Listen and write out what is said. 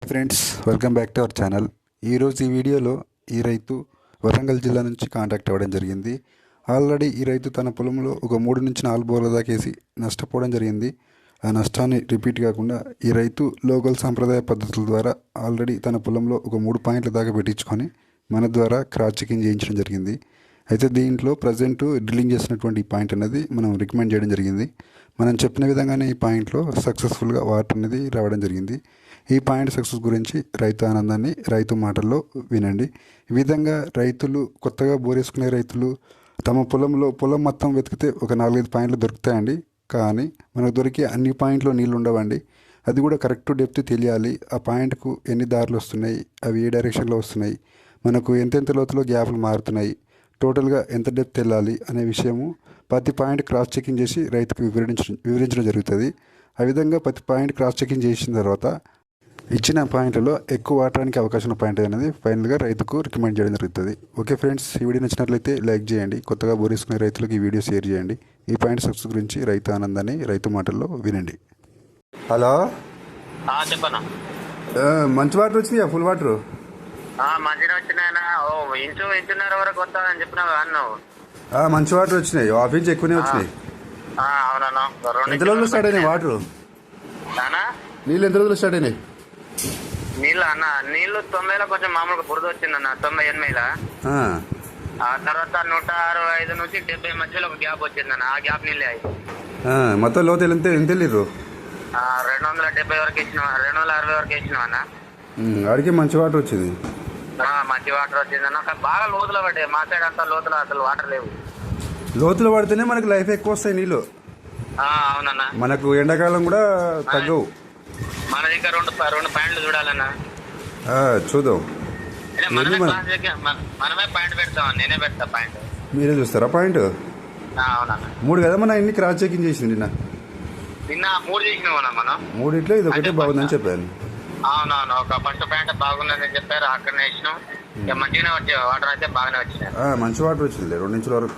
Friends, welcome back to our channel. ఈరోజు ఈ వీడియోలో ఈ రైతు వరంగల్ జిల్లా నుంచి కాంటాక్ట్ అవ్వడం జరిగింది. ఆల్రెడీ ఈ రైతు తన పొలంలో ఒక 3 నుంచి 4 బోర్ల దాకా వేసి నష్టపోవడం జరిగింది. ఆ నష్టాన్ని రిపీట్ కాకుండా ఈ రైతు లోకల్ సాంప్రదాయ పద్ధతుల ద్వారా ఆల్రెడీ తన పొలంలో ఒక 3 పాయింట్ల దాకా పెట్టించుకొని మన ద్వారా క్రాస్ చెకింగ్ చేయించడం జరిగింది. అయితే దీంట్లో ప్రజెంట్ డ్రిల్లింగ్ చేసినటువంటి ఈ పాయింట్ అనేది మనం రికమెండ్ చేయడం జరిగింది. మనం చెప్పిన విధంగానే ఈ పాయింట్లో సక్సెస్ఫుల్గా వాటర్ అనేది రావడం జరిగింది. ఈ పాయింట్ సక్సెస్ గురించి రైతు ఆనందాన్ని రైతు మాటల్లో వినండి. ఈ విధంగా రైతులు కొత్తగా బోరేసుకునే రైతులు తమ పొలం మొత్తం వెతికితే ఒక 4-5 పాయింట్లు దొరుకుతాయండి. కానీ మనకు దొరికే అన్ని పాయింట్లో నీళ్ళు ఉండవండి. అది కూడా కరెక్ట్ డెప్త్ తెలియాలి. ఆ పాయింట్కు ఎన్ని దారులు వస్తున్నాయి, అవి ఏ డైరెక్షన్లో వస్తున్నాయి, మనకు ఎంతెంత లోతులో గ్యాప్లు మారుతున్నాయి, టోటల్గా ఎంత డెప్త్ వెళ్ళాలి అనే విషయము ప్రతి పాయింట్ క్రాస్ చెకింగ్ చేసి రైతుకు వివరించడం జరుగుతుంది. ఆ విధంగా ప్రతి పాయింట్ క్రాస్ చెకింగ్ చేసిన తర్వాత ఇచ్చిన పాయింట్లలో ఎక్కువ వాడటానికి అవకాశం ఉన్న పాయింట్ అనేది ఫైనల్గా రైతుకు రికమెండ్ చేయడం జరుగుతుంది. ఓకే ఫ్రెండ్స్, ఈ వీడియో నచ్చినట్లయితే లైక్ చేయండి. కొత్తగా బోరేసుకునే రైతులకు ఈ వీడియో షేర్ చేయండి. ఈ పాయింట్ సక్సెస్ గురించి రైతు ఆనందాన్ని రైతు మాటల్లో వినండి. హలో, చెప్పనా. మంచి వాటర్ వచ్చినాయా? ఫుల్ వాటర్ మంచిగా వచ్చినాయనా? ఇంచున్నర వరకు వస్తానని చెప్పినావు అన్నావు. మంచి వాటర్ వచ్చినాయి. హాఫ్ ఇంచ్ ఎక్కువనే వచ్చినాయి. అవునన్నా. ఎంత రోజులు స్టార్ట్ అయినాయి వాటర్? నీళ్ళు ఎంత రోజులు స్టార్ట్ అయినాయి? నీళ్ళు 90లో కొంచెం మామూలుగా బురద వచ్చిందన్న. 90-80లా. ఆ తర్వాత 165 నుంచి 70 మధ్యలో ఒక గ్యాప్ వచ్చిందన్న. ఆ గ్యాప్ నీళ్ళే అయ్యి మొత్తం లోతు ఎంత వెళ్ళిర్రు? 270 వరకు ఇచ్చినావా? 260 వరకు ఇచ్చినావా అన్న? ఆడికి మంచి వాటర్ వచ్చింది. మంచి వాటర్ వచ్చిందన్న. బాగా లోతులో పడ్డాయి. మా సైడ్ అంతా లోతులో అసలు వాటర్ లేవు. లోతులో పడితేనే మనకు లైఫ్ ఎక్కువ వస్తాయి నీళ్ళు. అవునన్నా. మనకు ఎండాకాలం కూడా తగ్గవు. మన దగ్గర రెండు పాయింట్లు చూడాలన్నా. చూద్దాం. మనమే పాయింట్ పెడతాం. నేనే పెడతా పాయింట్. మీరే చూస్తారా పాయింట్? అవునన్నా. 3 కదా మన ఇన్ని క్రాస్ చెకింగ్ చేసింది నిన్న 3 చేసినామన్నా. మనం 3 ఇది ఒకటి బాగుందని చెప్పాను. అవునవును. ఒక ఫస్ట్ పాయింట్ బాగుందని చెప్పారు. అక్కడనే వేసినాం. మంచిగానే వచ్చాయి వాటర్ అయితే బాగానే వచ్చినాయి. మంచి వాటర్ వచ్చింది 2 ఇంచుల వరకు.